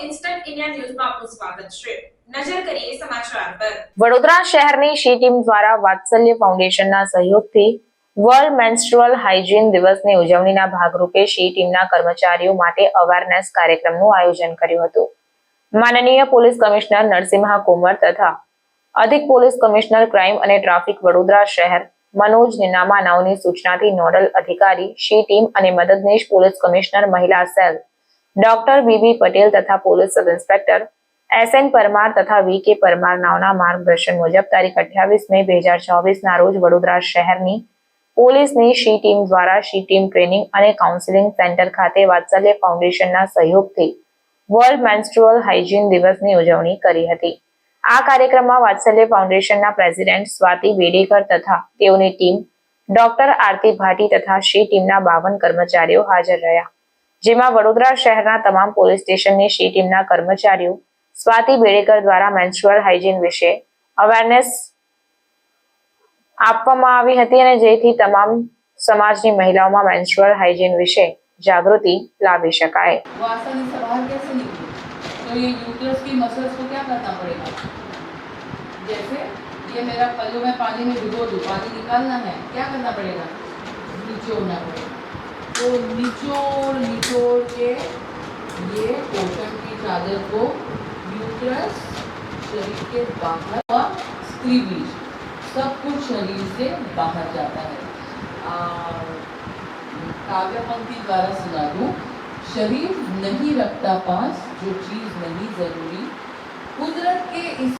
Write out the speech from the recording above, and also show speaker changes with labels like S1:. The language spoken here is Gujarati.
S1: ઇન્સ્ટન્ટ ઇન્ડિયા ન્યૂઝમાં આપનું સ્વાગત છે. નજર કરીએ સમાચાર પર.
S2: વડોદરા શહેરની શી ટીમ દ્વારા વાત્સલ્ય ફાઉન્ડેશનના સહયોગથી વર્લ્ડ મેન્સ્ટ્રુઅલ હાઇજીન દિવસની ઉજવણીના ભાગરૂપે શી ટીમના કર્મચારીઓ માટે અવેરનેસ કાર્યક્રમનું આયોજન કર્યું હતું. માનનીય પોલીસ કમિશનર નરસિંહા કુંવર તથા અધિક પોલીસ કમિશનર ક્રાઇમ અને ટ્રાફિક વડોદરા શહેર મનોજ નિનામાનવની સૂચનાથી નોડલ અધિકારી શી ટીમ અને મદદનીશ પોલીસ કમિશનર મહિલા સેલ ડોક્ટર બીબી પટેલ તથા police sub inspector SN Parmar તથા વીકે પરમાર નાઓના માર્ગદર્શન મુજબ તારીખ 28 મે 2024 ના રોજ વડોદરા શહેરની પોલીસની શી ટીમ દ્વારા શી ટીમ ટ્રેનિંગ અને કાઉન્સિલિંગ સેન્ટર ખાતે વાત્સલ્ય ફાઉન્ડેશનના સહયોગથી વર્લ્ડ મેન્સ્ટ્રુઅલ હાઇજીન દિવસની ઉજવણી કરી હતી. આ કાર્યક્રમમાં વાત્સલ્ય ફાઉન્ડેશનના પ્રેસિડેન્ટ સ્વાતિ બેડેકર તથા તેઓની ટીમ, ડોક્ટર આરતી ભાટી તથા શી ટીમના 52 કર્મચારીઓ હાજર રહ્યા, જેમાં વડોદરા શહેરના તમામ પોલીસ સ્ટેશનની શી ટીમના કર્મચારીઓ સ્વાતિ બેડેકર દ્વારા મેન્સ્ટ્રુઅલ હાઇજીન વિશે અવેરનેસ આપવામાં આવી હતી અને જેથી તમામ સમાજની મહિલાઓમાં મેન્સ્ટ્રુઅલ હાઇજીન विषय जागृति लावी शकाय.
S3: वो आसानी से बाहर कैसे निकले? तो ये यूट्रस की मसल्स को क्या करना पड़ेगा? जैसे ये मेरा पल्लू में पानी में भिगो दूँ, पानी निकालना है, क्या करना पड़ेगा? निचोड़ना पड़ेगा. तो निचोड़ के ये पोषण की चादर को यूट्रस, शरीर के बाहर और स्त्री बीज सब कुछ शरीर से बाहर जाता है. काव्य पंक्ति द्वारा सुना दूं. शरीर नहीं रखता पास जो चीज नहीं जरूरी, कुदरत के इस